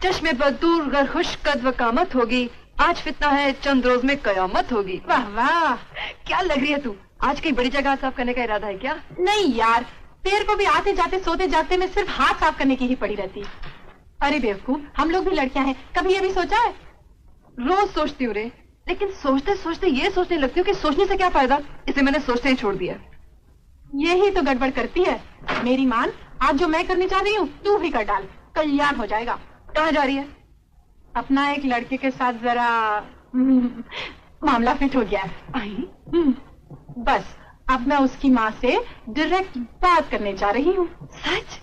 चश्मे पर दूर गर खुश कद व कामत होगी, आज फितना है चंद रोज में कयामत होगी। वाह वाह, क्या लग रही है तू? आज कहीं बड़ी जगह साफ करने का इरादा है क्या? नहीं यार, तेरे को भी आते जाते सोते जागते में सिर्फ हाथ साफ करने की ही पड़ी रहती। अरे बेवकूफ, हम लोग भी लड़कियां हैं, कभी ये भी सोचा है? रोज सोचती हूँ रे, लेकिन सोचते सोचते ये सोचने लगती हूँ कि सोचने से क्या फायदा, इसे मैंने सोचते ही छोड़ दिया। यही तो गड़बड़ करती है। मेरी मान, आज जो मैं करने चाह रही हूँ तू भी कर डाल, कल्याण हो जाएगा। कहाँ जा रही है? अपना एक लड़के के साथ जरा मामला फिट हो गया है। बस अब मैं उसकी माँ से डायरेक्ट बात करने जा रही हूँ। सच?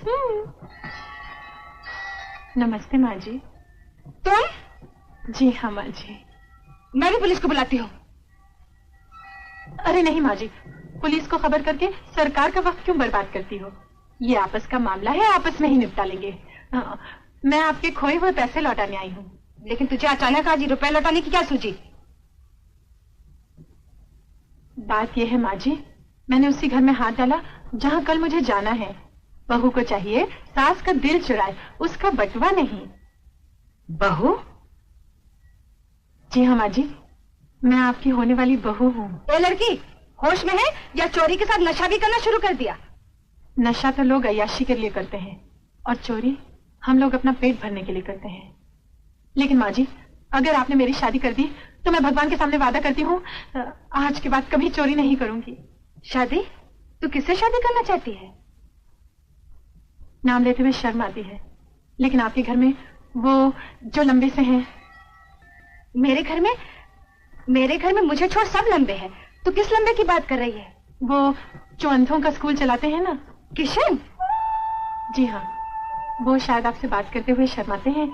नमस्ते माँ जी। तुम? जी हाँ माँ जी। मैं भी पुलिस को बुलाती हूँ। अरे नहीं माँ जी, पुलिस को खबर करके सरकार का वक्त क्यों बर्बाद करती हो? ये आपस का मामला है, आपस में ही निपटा लेंगे। मैं आपके खोए हुए पैसे लौटाने आई हूँ। लेकिन तुझे अचानक आज रुपए लौटाने की क्या सूझी? बात यह है माँ जी, मैंने उसी घर में हाथ डाला जहाँ कल मुझे जाना है। बहू को चाहिए सास का दिल चुराए, उसका बटवा नहीं। बहू? जी हाँ माँ जी, मैं आपकी होने वाली बहू हूँ। ये लड़की होश में है या चोरी के साथ नशा भी करना शुरू कर दिया? नशा तो लोग अय्याशी के लिए करते हैं और चोरी हम लोग अपना पेट भरने के लिए करते हैं। लेकिन माँ जी, अगर आपने मेरी शादी कर दी तो मैं भगवान के सामने वादा करती हूँ आज के बाद कभी चोरी नहीं करूंगी। शादी? तू किससे शादी करना चाहती है? नाम लेते हुए शर्म आती है, लेकिन आपके घर में वो जो लंबे से हैं। मेरे घर में मुझे छोड़ सब लंबे हैं। तू किस लंबे की बात कर रही है? वो जो अंधों का स्कूल चलाते हैं ना। किशन? जी हाँ, वो शायद आपसे बात करते हुए शर्माते हैं,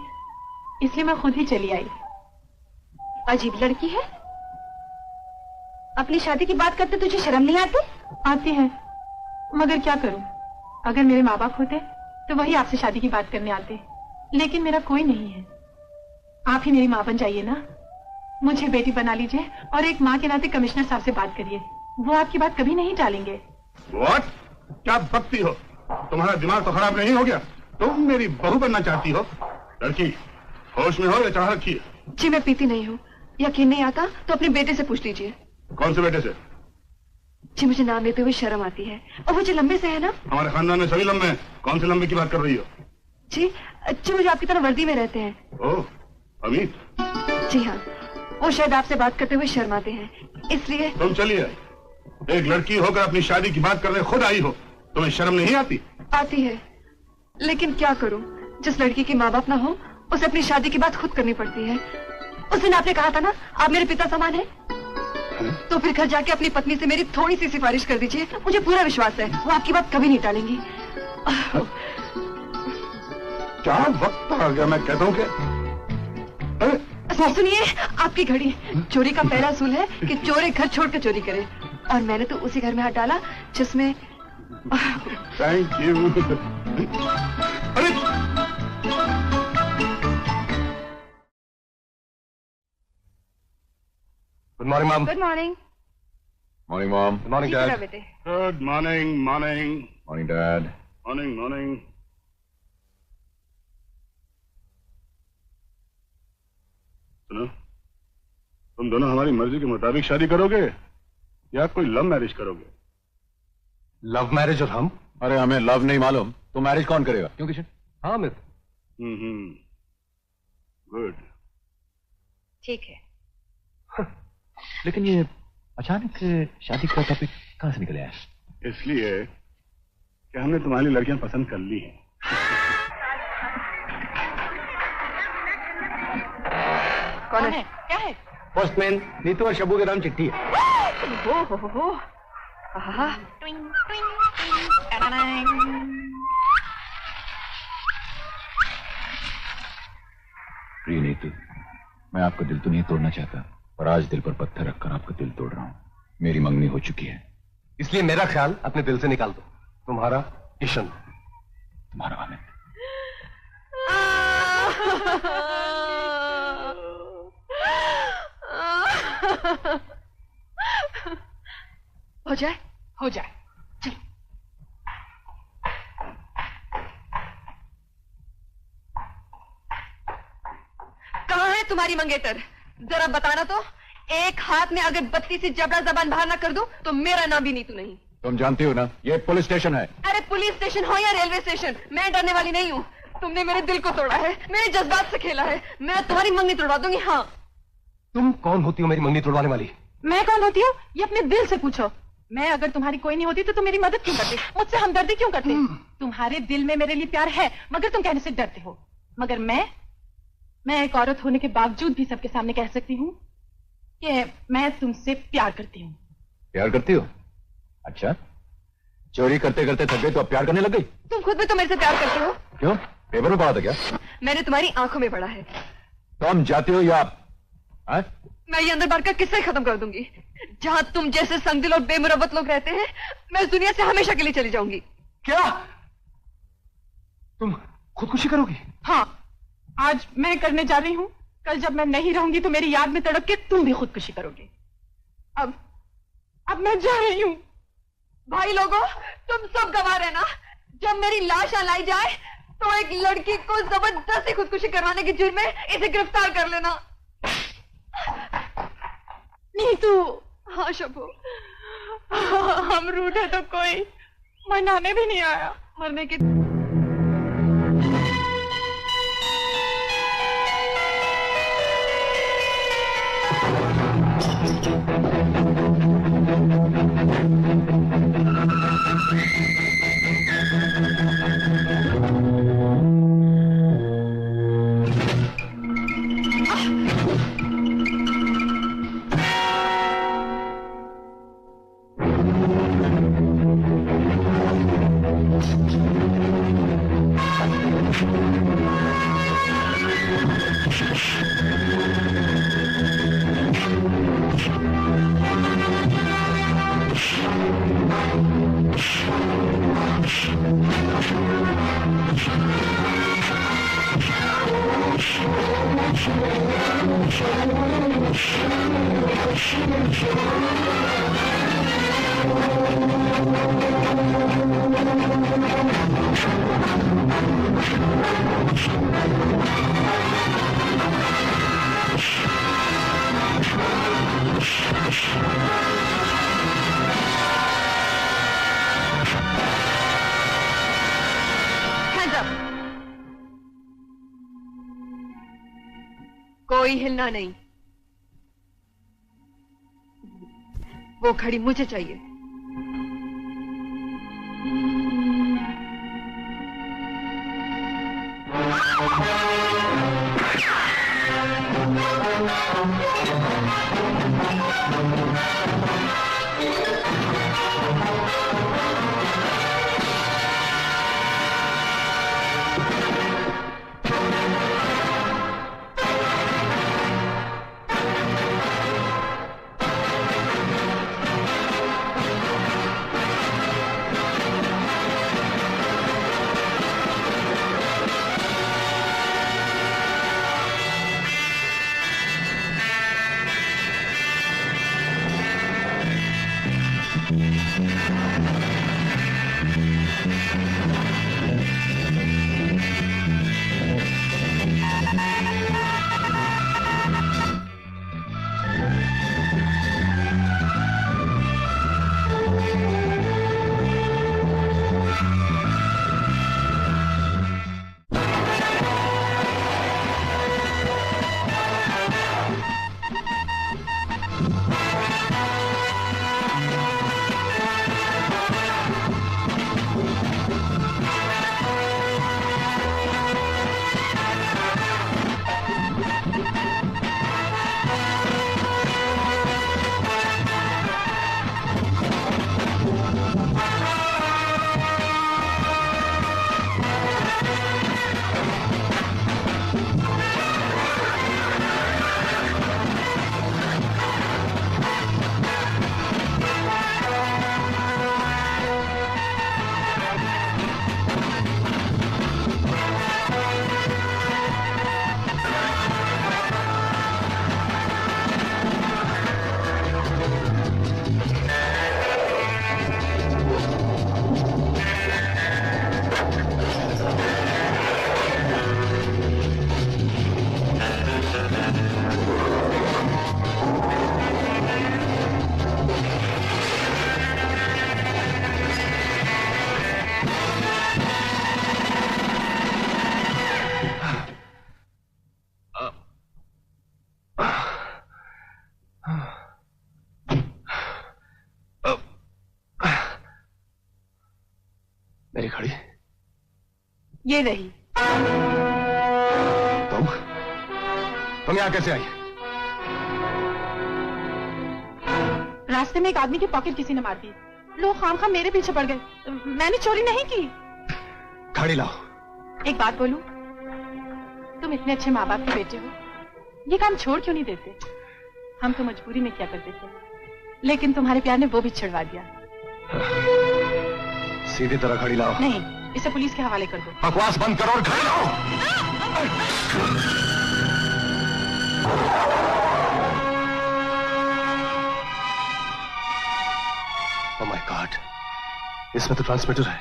इसलिए मैं खुद ही चली आई। अजीब लड़की है। अपनी शादी की बात करते तुझे शर्म नहीं आती? आती है, मगर क्या करूं? अगर मेरे माँ बाप होते तो वही आपसे शादी की बात करने आते, लेकिन मेरा कोई नहीं है। आप ही मेरी माँ बन जाइए ना, मुझे बेटी बना लीजिए और एक माँ के नाते कमिश्नर साहब से बात करिए, वो आपकी बात कभी नहीं टालेंगे। What? क्या बकती हो? तुम्हारा दिमाग तो खराब नहीं हो गया? तुम मेरी बहू बनना चाहती हो? लड़की होश में हो या चाह रखी है? जी मैं पीती नहीं हूँ। यकीन नहीं आता तो अपने बेटे से पूछ लीजिए। कौन से बेटे से? जी मुझे नाम लेते हुए शर्म आती है। और वो जो लंबे से है ना? हमारे खानदान में सभी लंबे हैं। कौन से लंबे की बात कर रही हो? जी मुझे आपकी तरह वर्दी में रहते हैं। ओह, अमित? जी हाँ, वो शायद आपसे बात करते हुए शर्माते हैं, इसलिए। तुम चलिए, एक लड़की होकर अपनी शादी की बात करने खुद आई हो, तुम्हें शर्म नहीं आती? आती है, लेकिन क्या करूं, जिस लड़की के माँ बाप ना हो उसे अपनी शादी की बात खुद करनी पड़ती है। उस दिन आपने कहा था ना आप मेरे पिता समान हैं, तो फिर घर जाके अपनी पत्नी से मेरी थोड़ी सी सिफारिश कर दीजिए। मुझे पूरा विश्वास है वो आपकी बात कभी नहीं टालेंगी। क्या वक्त आ गया, मैं कहता हूँ कि सुनिए, आपकी घड़ी। चोरी का पहला असूल है कि चोर एक घर छोड़ के चोरी करे, और मैंने तो उसी घर में हाथ डाला जिसमें। Thank you. अरे good morning ma'am. Good morning. Morning mom. Good morning dad. बेटे। Good morning. Morning morning dad. Morning morning. सुनो, तुम दोनों हमारी मर्जी के मुताबिक शादी करोगे या कोई लव मैरिज करोगे? लव मैरिज और हम? अरे हमें लव नहीं मालूम तो मैरिज कौन करेगा? क्यों किशन? हाँ मित। गुड। ठीक है। लेकिन ये अचानक से शादी का टॉपिक कहाँ से निकल आया? इसलिए कि हमने तुम्हारी लड़कियां पसंद कर ली हैं। कौन है? क्या है? पोस्टमैन नीतू और शब्बू के नाम चिट्ठी है। हो। प्रिय नीतू, मैं आपका दिल तो नहीं तोड़ना चाहता, पर आज दिल पर पत्थर रखकर आपका दिल तोड़ रहा हूँ। मेरी मंगनी हो चुकी है, इसलिए मेरा ख्याल अपने दिल से निकाल दो। तुम्हारा किशन। तुम्हारा आनंद। हो जाए? हो जाए। चलो। तुम्हारी मंगेतर, जरा बताना तो, एक हाथ में अगर बत्ती सी जबड़ा जबान बाहर ना कर दूं तो मेरा नाम भी नीतू नहीं। तुम जानती हो ना, ये पुलिस स्टेशन है। अरे पुलिस स्टेशन हो या रेलवे स्टेशन, मैं डरने वाली नहीं हूँ। तुमने मेरे दिल को तोड़ा है, मेरे जज्बात से खेला है, मैं तुम्हारी मंगनी तोड़वा दूंगी। हाँ। तुम कौन होती हो मेरी मंगनी तोड़वाने वाली? मैं कौन होती हूँ ये अपने दिल से पूछो। मैं अगर तुम्हारी कोई नहीं होती तो तुम मेरी मदद क्यों करते, मुझसे हमदर्दी क्यों करते? तुम्हारे दिल में मेरे लिए प्यार है, मगर तुम कहने से डरते हो। मगर मैं एक औरत होने के बावजूद भी सबके सामने कह सकती हूँ कि मैं तुमसे प्यार करती हूँ। प्यार करती हो? अच्छा, चोरी करते करते थक गई तो अब प्यार करने लग गई? तुम खुद भी तो मेरे से प्यार करते हो। क्यों, पेपर में पढ़ा था क्या? मैंने तुम्हारी आंखों में पढ़ा है। तुम जाती हो या हाँ? मैं ये अंदर बार का किस्सा खत्म कर दूंगी। जहाँ तुम जैसे संगदिल और बेमुरवत लोग रहते हैं, मैं इस दुनिया से हमेशा के लिए चली जाऊंगी। क्या तुम खुदकुशी करोगी? हाँ, आज मैं करने जा रही हूँ। कल जब मैं नहीं रहूंगी तो मेरी याद में तड़प के तुम भी खुदकुशी करोगे। अब मैं जा रही हूँ। भाई लोगों, तुम सब गवाह रहना। जब मेरी लाश लाई जाए तो एक लड़की को जबरदस्ती खुदकुशी करवाने के जुर्म में इसे गिरफ्तार कर लेना। नीतू। हाँ शबो। हम रूठे तो कोई मनाने भी नहीं आया। मरने के कोई हिलना नहीं। वो घड़ी मुझे चाहिए। ये रही। तुम यहाँ कैसे आई? रास्ते में एक आदमी की पॉकेट किसी ने मार दी। लोग खामखा मेरे पीछे पड़ गए। मैंने चोरी नहीं की। गाड़ी लाओ। एक बात बोलूं, तुम इतने अच्छे माँ बाप के बेटे हो, ये काम छोड़ क्यों नहीं देते? हम तो मजबूरी में क्या करते थे, लेकिन तुम्हारे प्यार ने वो भी छिड़वा दिया। सीधी तरह गाड़ी लाओ। नहीं, इसे पुलिस के हवाले कर दो। बकवास बंद करो और गाड़ी लाओ। ओह माय गॉड, इसमें तो ट्रांसमीटर है।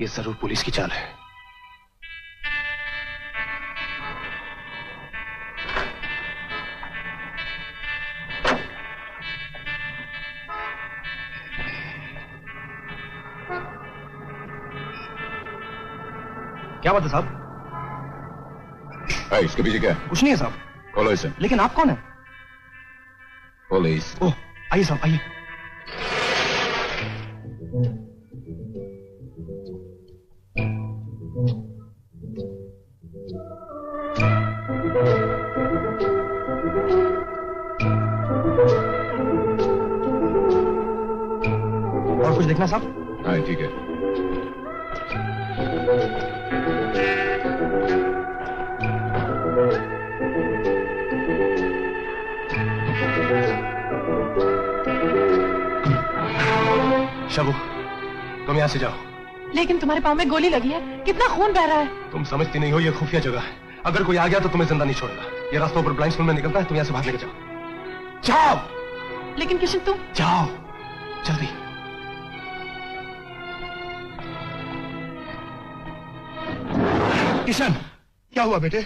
ये जरूर पुलिस की चाल है। क्या बात है साहब? इसके पीछे क्या है? कुछ नहीं है साहब। खोलो इसे। लेकिन आप कौन है? पुलिस। ओह, आइए साहब, आइए। और कुछ देखना साहब? हाँ ठीक है। शबू, तुम यहां से जाओ। लेकिन तुम्हारे पाँव में गोली लगी है, कितना खून बह रहा है। तुम समझती नहीं हो, ये खुफिया जगह है। अगर कोई आ गया तो तुम्हें जिंदा नहीं छोड़ेगा। ये रास्ता ऊपर ब्लाइंड स्कूल में निकलता है। तुम यहां से बाहर निकल जाओ। जाओ। लेकिन किशन तुम जाओ जल्दी। किशन, क्या हुआ बेटे?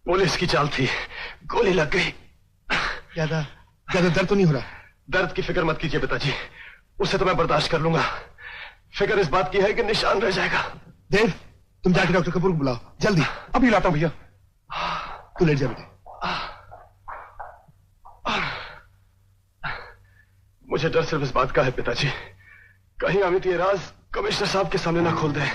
पुलिस की चाल थी, गोली लग गई। ज्यादा दर्द तो नहीं हो रहा? दर्द की फिक्र मत कीजिए पिताजी, उसे तो मैं बर्दाश्त कर लूंगा। फिक्र इस बात की है कि निशान रह जाएगा। देव, तुम जाके डॉक्टर कपूर को बुलाओ जल्दी। अभी लाता हूं भैया। तू लेट जा बेटे। मुझे डर सिर्फ इस बात का है पिताजी, कहीं अमित ये राज कमिश्नर साहब के सामने ना खोल दे।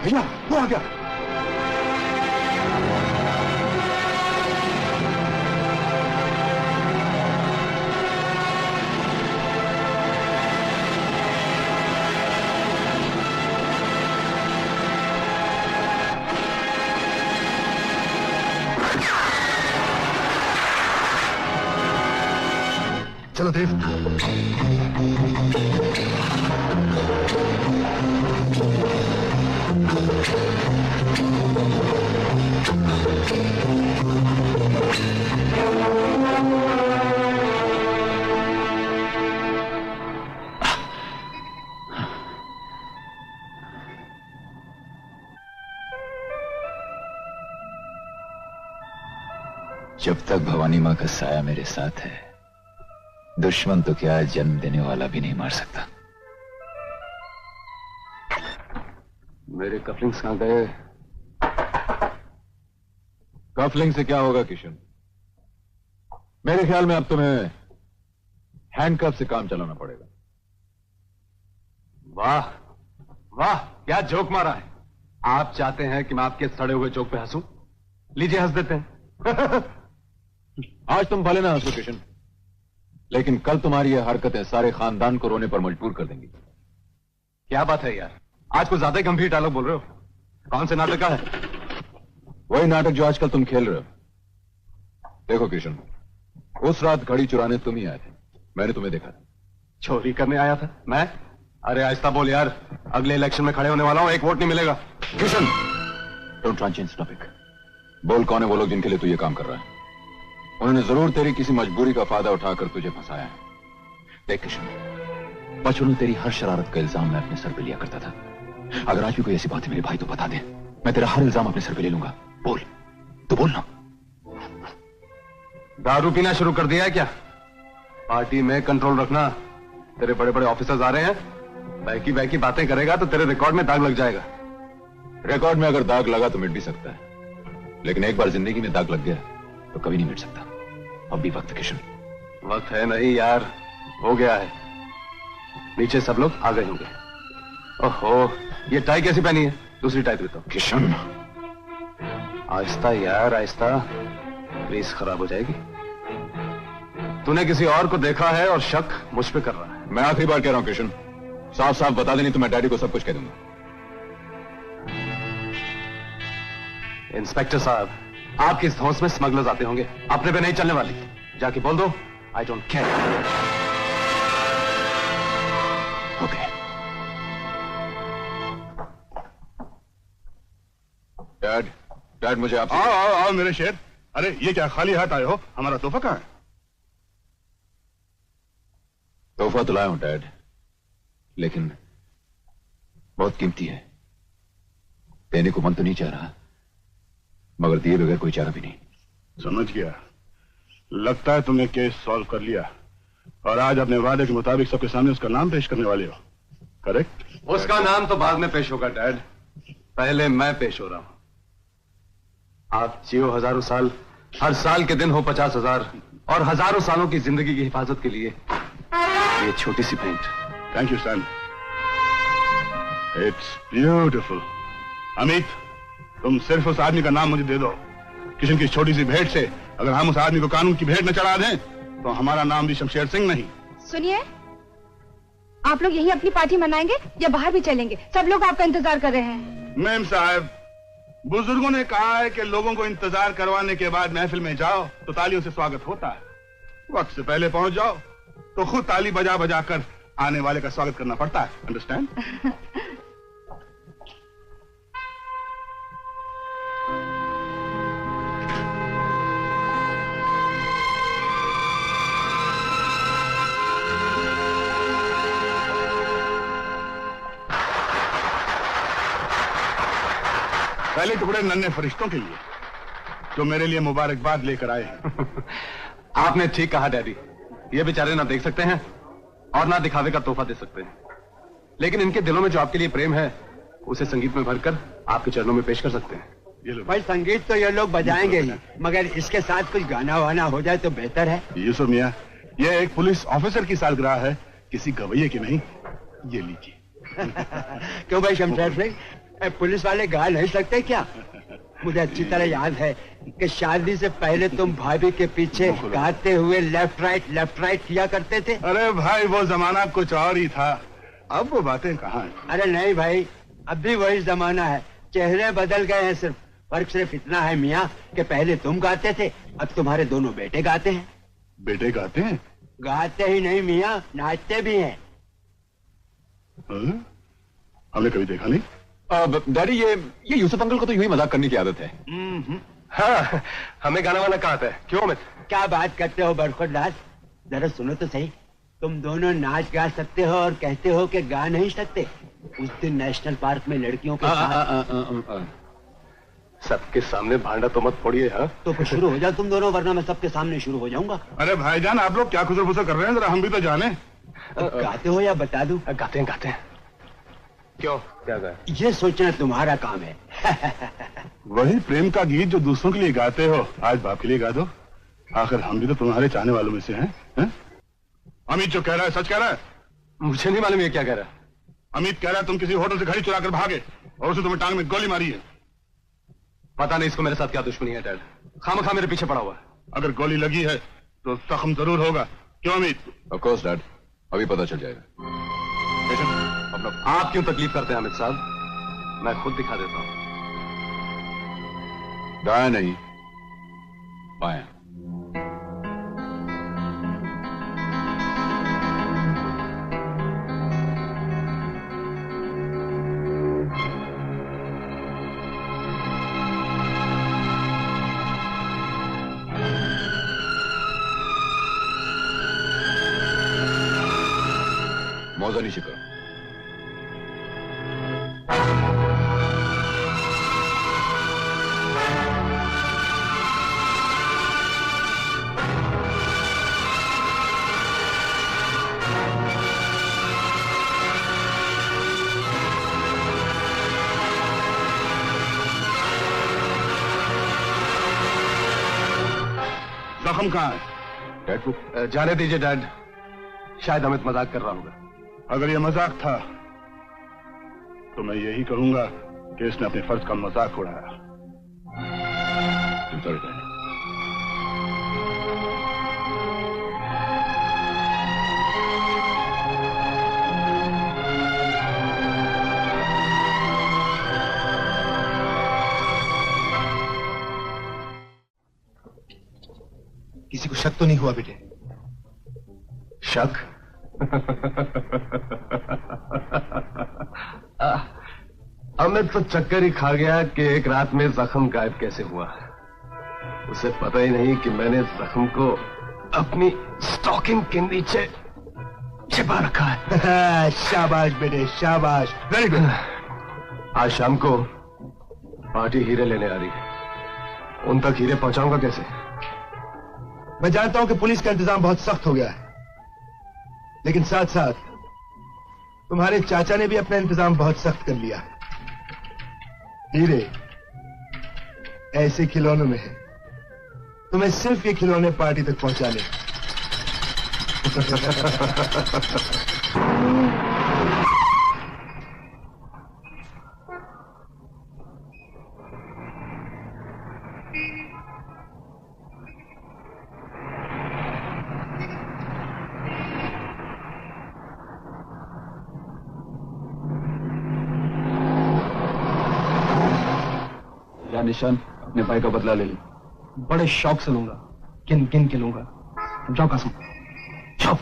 भैया, वो आ गया। चलो देव। जब तक भवानी माँ का साया मेरे साथ है, दुश्मन तो क्या जन्म देने वाला भी नहीं मार सकता। मेरे कफलिंग्स कहां गए? कफलिंग से क्या होगा किशन? मेरे ख्याल में अब तुम्हें हैंडकफ से काम चलाना पड़ेगा। वाह वाह, क्या जोक मारा है। आप चाहते हैं कि मैं आपके सड़े हुए जोक पे हंसूं? लीजिए हंस देते हैं। आज तुम भले ना हंसो किशन, लेकिन कल तुम्हारी ये हरकतें सारे खानदान को रोने पर मजबूर कर देंगी। क्या बात है यार, आज कुछ ज्यादा ही गंभीर डायलॉग बोल रहे हो। कौन से नाटक का है? वही नाटक जो आजकल तुम खेल रहे हो। देखो किशन, उस रात घड़ी चुराने तुम ही आए थे, मैंने तुम्हें देखा था। चोरी करने आया था मैं? अरे आहिस्ता बोल यार, अगले इलेक्शन में खड़े होने वाला हूं, एक वोट नहीं मिलेगा। Kishan, don't try change topic. बोल कौन है वो लोग जिनके लिए तू ये काम कर रहा है? उन्होंने जरूर तेरी किसी मजबूरी का फायदा उठाकर तुझे फंसाया है। देख किशन, बचपन में तेरी हर शरारत का इल्जाम मैं अपने सर पे लिया करता था। अगर आज भी कोई ऐसी बात है मेरे भाई तो बता दे, मैं तेरा हर इल्जाम अपने सर पे ले लूंगा। बोल, तू बोल ना। दारू पीना शुरू कर दिया है क्या? पार्टी में कंट्रोल रखना। तेरे बड़े बड़े ऑफिसर्स आ रहे हैं, बैकी बैकी बातें करेगा तो तेरे रिकॉर्ड में दाग लग जाएगा। रिकॉर्ड में अगर दाग लगा तो मिट भी सकता है, लेकिन एक बार जिंदगी में दाग लग गया तो कभी नहीं मिट सकता। अब भी वक्त किशन। वक्त है नहीं यार, हो गया है। नीचे सब लोग आ गए होंगे। ओहो, ये टाई कैसी पहनी है? दूसरी टाई देता हूं। किशन आहिस्ता यार, आहिस्ता, प्लीज खराब हो जाएगी। तूने किसी और को देखा है और शक मुझ पे कर रहा है। मैं आखिरी बार कह रहा हूं किशन, साफ साफ बता दे, नहीं तो मैं डैडी को सब कुछ कह दूंगा। इंस्पेक्टर साहब, आपके इस हाउस में स्मगलर्स आते होंगे, अपने पे नहीं चलने वाली। जाके बोल दो, I don't care. Okay. Dad, dad मुझे आपसे। आओ आओ आओ मेरे शेर। अरे ये क्या खाली हाथ आए हो? हमारा तोहफा कहाँ है? तोहफा तो लाया हूं डैड, लेकिन बहुत कीमती है। देने को मन तो नहीं चाह रहा, मगर दिए बगैर कोई चारा भी नहीं। समझ गया। लगता है तुमने केस सॉल्व कर लिया और आज अपने वादे के मुताबिक सबके सामने उसका नाम पेश करने वाले हो, करेक्ट? उसका नाम तो बाद में पेश होगा डैड, पहले मैं पेश हो रहा हूं। आप जियो हजारों साल, हर साल के दिन हो 50,000 और हजारों सालों की जिंदगी की हिफाजत के लिए ये छोटी सी भेंट। Thank you son, it's beautiful. Amit, तुम सिर्फ उस आदमी का नाम मुझे दे दो। किशन की छोटी सी भेंट से अगर हम उस आदमी को कानून की भेंट न चढ़ा दें तो हमारा नाम भी शमशेर सिंह नहीं। सुनिए, आप लोग यही अपनी पार्टी मनाएंगे या बाहर भी चलेंगे? सब लोग आपका इंतजार कर रहे हैं। मैम साहब, बुजुर्गों ने कहा है कि लोगों को इंतजार करवाने के बाद महफिल में जाओ तो तालियों से स्वागत होता है। वक्त से पहले पहुंच जाओ तो खुद ताली बजा बजा कर आने वाले का स्वागत करना पड़ता है। अंडरस्टैंड? पहले टुकड़े नन्हे फरिश्तों के लिए जो मेरे लिए मुबारकबाद लेकर आए हैं। आपने ठीक कहा डैडी, ये बेचारे ना देख सकते हैं और ना दिखावे का तोहफा दे सकते हैं, लेकिन इनके दिलों में जो आपके लिए प्रेम है उसे संगीत में भरकर आपके चरणों में पेश कर सकते हैं। ये लो भाई, संगीत तो ये लोग बजाएंगे ही, मगर इसके साथ कुछ गाना वाना हो जाए तो बेहतर है। यूसुफ मियां, ये एक पुलिस ऑफिसर की सालगिरह है, किसी गवैये की नहीं। ये लीजिए। क्यों भाई शमशेर सिंह, पुलिस वाले गा नहीं सकते क्या? मुझे अच्छी तरह याद है कि शादी से पहले तुम भाभी के पीछे गाते हुए लेफ्ट राइट किया करते थे। अरे भाई, वो जमाना कुछ और ही था, अब वो बातें कहाँ हैं? अरे नहीं भाई, अब भी वही जमाना है, चेहरे बदल गए हैं। फर्क सिर्फ इतना है मियाँ कि पहले तुम गाते थे, अब तुम्हारे दोनों बेटे गाते हैं। बेटे गाते हैं? गाते ही नहीं मियाँ, नाचते भी हैं। हाँ? हमने कभी देखा नहीं। डैडी, ये यूसुफ अंकल को तो यूं ही मजाक करने की आदत है। हाँ, हमें गाना वाना कहा था। क्यों अमित? क्या बात करते हो बरखुरदास, जरा सुनो तो सही। तुम दोनों नाच गा सकते हो और कहते हो कि गा नहीं सकते। उस दिन नेशनल पार्क में लड़कियों के साथ सबके सामने भांडा तो मत फोड़िए। हाँ, तो शुरू हो जाओ तुम दोनों, वरना मैं सबके सामने शुरू हो जाऊंगा। अरे भाईजान, आप लोग क्या खुसर फुसर कर रहे हैं, जरा हम भी तो जाने। गाते हो या बता दूं? गाते हैं। क्यों, क्या गाया? ये सोचना तुम्हारा काम है। वही प्रेम का गीत जो दूसरों के लिए गाते हो, आज बाप के लिए गा दो। आखिर हम भी तो तुम्हारे चाहने वालों में से हैं, हैं? अमित जो कह रहा है सच कह रहा है? मुझे नहीं मालूम ये क्या कह रहा है। अमित कह रहा है तुम किसी होटल से घड़ी चुरा कर भागे और उसे तुम्हें टांग में गोली मारी है। पता नहीं इसको मेरे साथ क्या दुश्मनी है डैड, खामखा मेरे पीछे पड़ा हुआ है। अगर गोली लगी है तो जख्म जरूर होगा। क्यों अमित? ऑफ कोर्स डैड, अभी पता चल जाएगा। आप क्यों तकलीफ करते हैं अमित साहब, मैं खुद दिखा देता हूं। दाया नहीं, बाया। मौजा नीचे करो। जख्म कहाँ है? डैड को जाने दीजिए डैड, शायद अमित मजाक कर रहा होगा। अगर ये मजाक था तो मैं यही कहूंगा कि इसने अपने फर्ज का मजाक उड़ाया। Sorry dad. किसी को शक तो नहीं हुआ बेटे? शक? अमित तो चक्कर ही खा गया कि एक रात में जख्म गायब कैसे हुआ। उसे पता ही नहीं कि मैंने जख्म को अपनी स्टॉकिंग के नीचे छिपा रखा है। शाबाश बेटे, शाबाश, वेरी गुड। आज शाम को पार्टी हीरे लेने आ रही है, उन तक हीरे पहुंचाऊंगा कैसे? मैं जानता हूं कि पुलिस का इंतजाम बहुत सख्त हो गया है, लेकिन साथ साथ तुम्हारे चाचा ने भी अपना इंतजाम बहुत सख्त कर लिया। हीरे ऐसे खिलौनों में है, तुम्हें सिर्फ ये खिलौने पार्टी तक पहुंचाने। निशान अपने भाई का बदला ले ली। बड़े शौक से लूंगा, गिन गिन के लूंगा। जाओ कासिम, जाओ।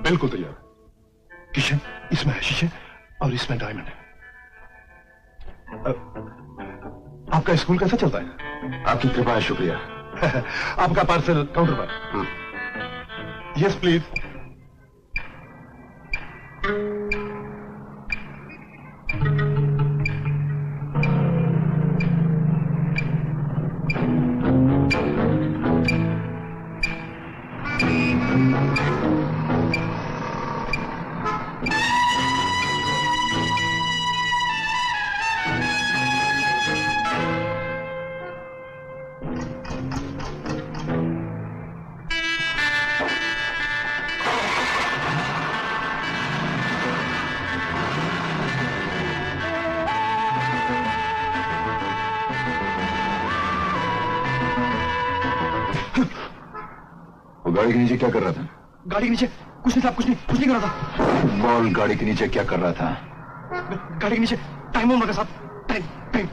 बिल्कुल तैयार। किशन, इसमें है शीशे और इसमें डायमंड है। आपका स्कूल कैसा चलता है? आपकी कृपा है, शुक्रिया। आपका पार्सल काउंटर पर। Yes please. गाड़ी के नीचे क्या कर रहा था? गाड़ी के नीचे कुछ नहीं साहब, कुछ नहीं कर रहा था। बॉल गाड़ी के नीचे क्या कर रहा था? गाड़ी के नीचे टाइम लगा साहब, टाइम टाइम।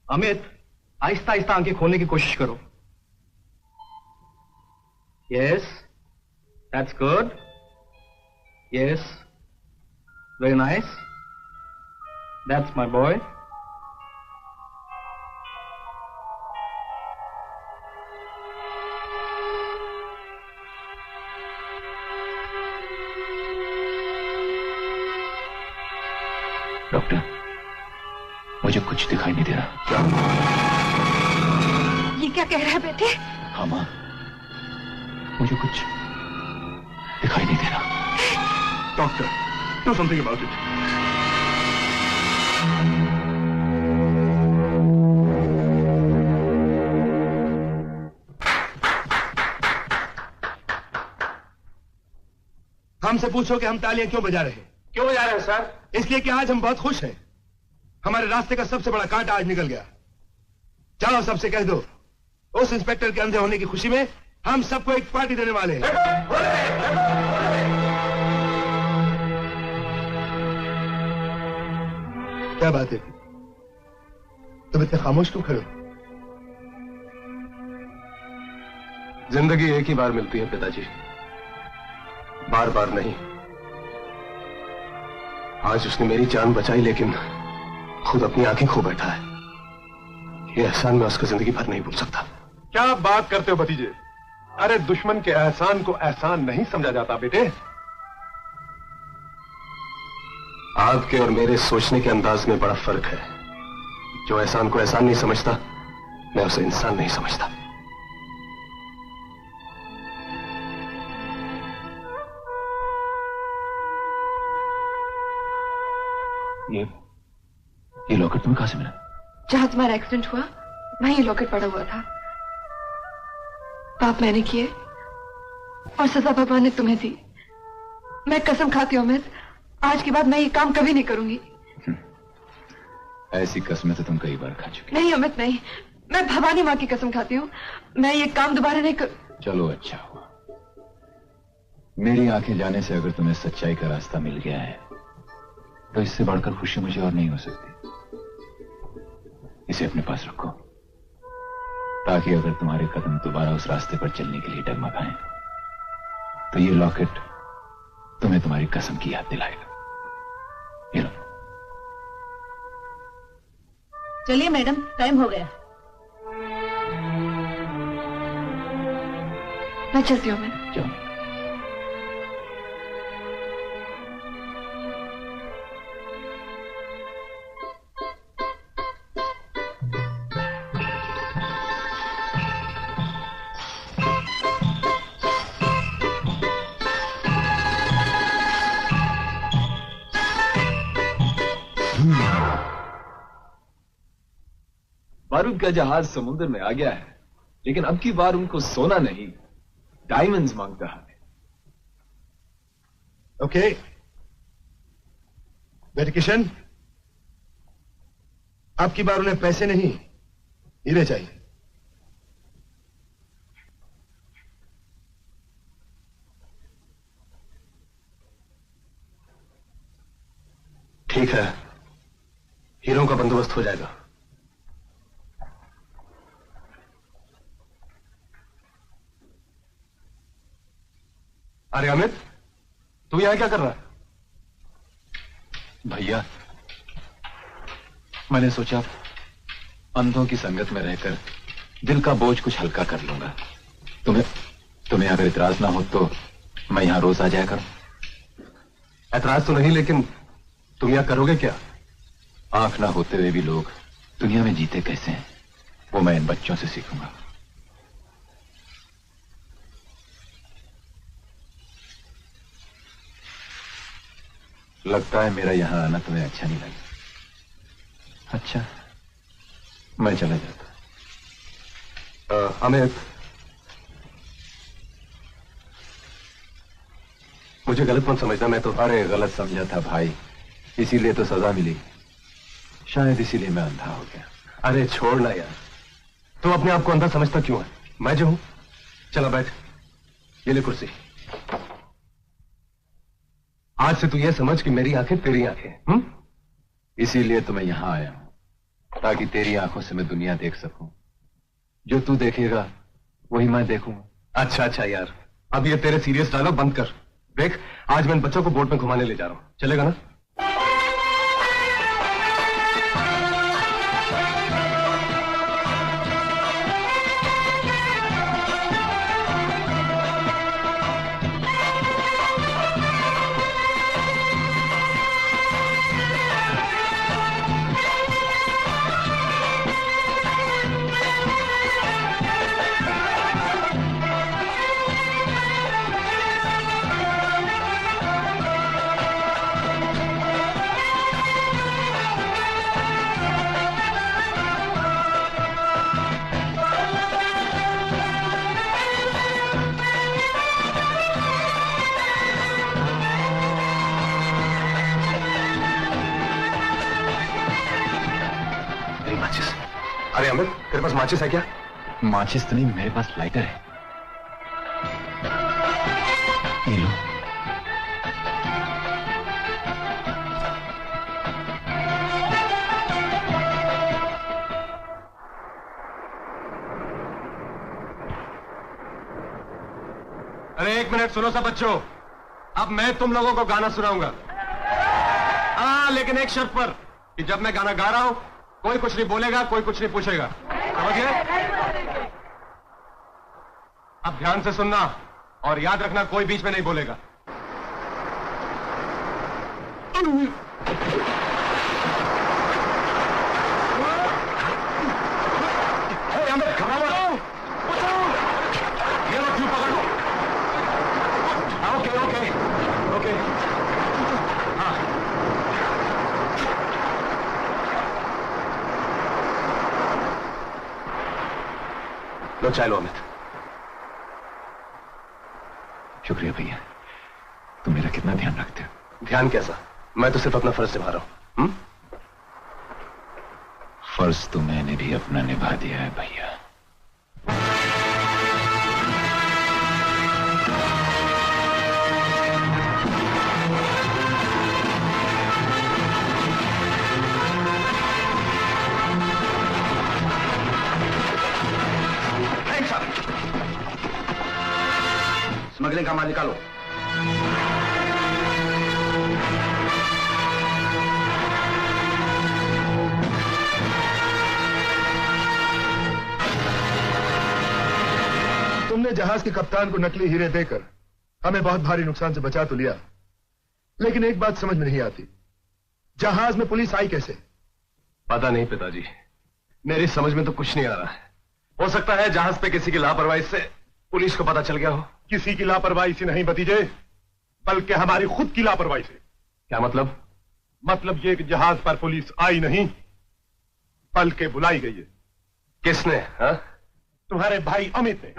अमित, आहिस्ता आहिस्ता आंखें खोलने की कोशिश करो। Yes, that's good. Yes, very nice, that's my boy. Doctor, मुझे कुछ दिखाई नहीं दे रहा। क्या? ये क्या कह रहा है बेटे? हाँ माँ, मुझे कुछ दिखाई नहीं दे रहा। Doctor, do something about it. हमसे पूछो कि हम तालियां क्यों बजा रहे हैं। क्यों बजा रहे हैं सर? इसलिए कि आज हम बहुत खुश हैं। हमारे रास्ते का सबसे बड़ा कांटा आज निकल गया। जाओ सबसे कह दो, उस इंस्पेक्टर के अंधे होने की खुशी में हम सबको एक पार्टी देने वाले हैं। क्या बात है, तुम इतने खामोश क्यों खड़े हो? जिंदगी एक ही बार मिलती है पिताजी, बार बार नहीं। आज उसने मेरी जान बचाई, लेकिन खुद अपनी आंखें खो बैठा है। ये एहसान मैं उसको जिंदगी भर नहीं भूल सकता। क्या बात करते हो भतीजे? अरे दुश्मन के एहसान को एहसान नहीं समझा जाता बेटे। आपके और मेरे सोचने के अंदाज में बड़ा फर्क है। जो एहसान को एहसान नहीं समझता, मैं उसे इंसान नहीं समझता। ये लॉकेट तुम्हें कहां से मिला? जहां तुम्हारा एक्सीडेंट हुआ वहीं ये लॉकेट पड़ा हुआ था। पाप मैंने किए और सजा भगवान ने तुम्हें दी। मैं कसम खाती हूं अमित, आज के बाद मैं ये काम कभी नहीं करूंगी। ऐसी कसमें तो तुम कई बार खा चुके। नहीं अमित नहीं, मैं भवानी माँ की कसम खाती हूँ, मैं ये काम दोबारा नहीं कर। चलो अच्छा हुआ, मेरी आंखें जाने से अगर तुम्हें सच्चाई का रास्ता मिल गया है तो इससे बढ़कर खुशी मुझे और नहीं हो सकती। इसे अपने पास रखो, ताकि अगर तुम्हारे कदम दोबारा उस रास्ते पर चलने के लिए डगमगाएं तो ये लॉकेट तुम्हें तुम्हारी कसम की याद दिलाएगा। ये लो। चलिए मैडम, टाइम हो गया। मैं चलती हूँ। मैं जाओ। बारूद का जहाज समुद्र में आ गया है, लेकिन अब की बार उनको सोना नहीं, डायमंड्स मांग रहा है। ओके बेटे किशन, अब की बार उन्हें पैसे नहीं, हीरे चाहिए। ठीक है, हीरों का बंदोबस्त हो जाएगा। अरे अमित, तू यहां क्या कर रहा है? भैया, मैंने सोचा अंधों की संगत में रहकर दिल का बोझ कुछ हल्का कर लूंगा। तुम्हें अगर इतराज ना हो तो मैं यहां रोज आ जाया करूं। ऐतराज तो नहीं, लेकिन तुम यहां करोगे क्या? आंख ना होते हुए भी लोग दुनिया में जीते कैसे हैं, वो मैं इन बच्चों से सीखूंगा। लगता है मेरा यहां आना तुम्हें अच्छा नहीं लगा। अच्छा, मैं चला जाता। अमित, मुझे गलत मत समझना, मैं तो। अरे गलत समझा था भाई, इसीलिए तो सजा मिली। शायद इसीलिए मैं अंधा हो गया। अरे छोड़ ना यार, तू अपने आप को अंधा समझता क्यों है? मैं जो हूं। चला बैठ, ये ले कुर्सी। आज से तू ये समझ कि मेरी आंखें तेरी आंखें। इसीलिए तो मैं यहां आया हूं। ताकि तेरी आंखों से मैं दुनिया देख सकूं। जो तू देखेगा वही मैं देखूंगा। अच्छा यार, अब ये तेरे सीरियस डायलॉग बंद कर। देख, आज मैं इन बच्चों को बोट में घुमाने ले जा रहा हूं, चलेगा ना? अरे अमित, तेरे पास माचिस है क्या? माचिस तो नहीं, मेरे पास लाइटर है। ये लो। अरे एक मिनट सुनो सब बच्चों, अब मैं तुम लोगों को गाना सुनाऊंगा। हाँ, लेकिन एक शर्त पर कि जब मैं गाना गा रहा हूं कोई कुछ नहीं बोलेगा, कोई कुछ नहीं पूछेगा, समझ गए? अब ध्यान से सुनना और याद रखना, कोई बीच में नहीं बोलेगा। ये लो, क्यों पकड़ लो? ओके। हाँ, लो चाय लो अमित। शुक्रिया भैया, तुम मेरा कितना ध्यान रखते हो। ध्यान कैसा, मैं तो सिर्फ अपना फर्ज निभा रहा हूं। फर्ज तो मैंने भी अपना निभा दिया है भैया। स्मगलिंग का माल निकालो। तुमने जहाज के कप्तान को नकली हीरे देकर हमें बहुत भारी नुकसान से बचा तो लिया, लेकिन एक बात समझ में नहीं आती, जहाज में पुलिस आई कैसे? पता नहीं पिताजी, मेरी समझ में तो कुछ नहीं आ रहा है। हो सकता है जहाज पे किसी की लापरवाही से पुलिस को पता चल गया हो। किसी की लापरवाही से नहीं भतीजे, बल्कि हमारी खुद की लापरवाही से। क्या मतलब? मतलब ये कि जहाज पर पुलिस आई नहीं, बल्कि बुलाई गई है। किसने? हा? तुम्हारे भाई अमित ने।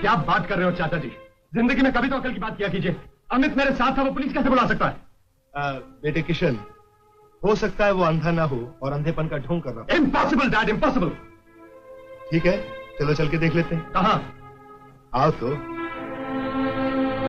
क्या बात कर रहे हो चाचा जी? जिंदगी में कभी तो अकल की बात किया कीजिए। अमित मेरे साथ था, वो पुलिस कैसे बुला सकता है? बेटे किशन, हो सकता है वो अंधा ना हो और अंधेपन का ढोंग कर रहा हो। Impossible dad, impossible. ठीक है, चलो चल के देख लेते हैं। कहां? आओ तो।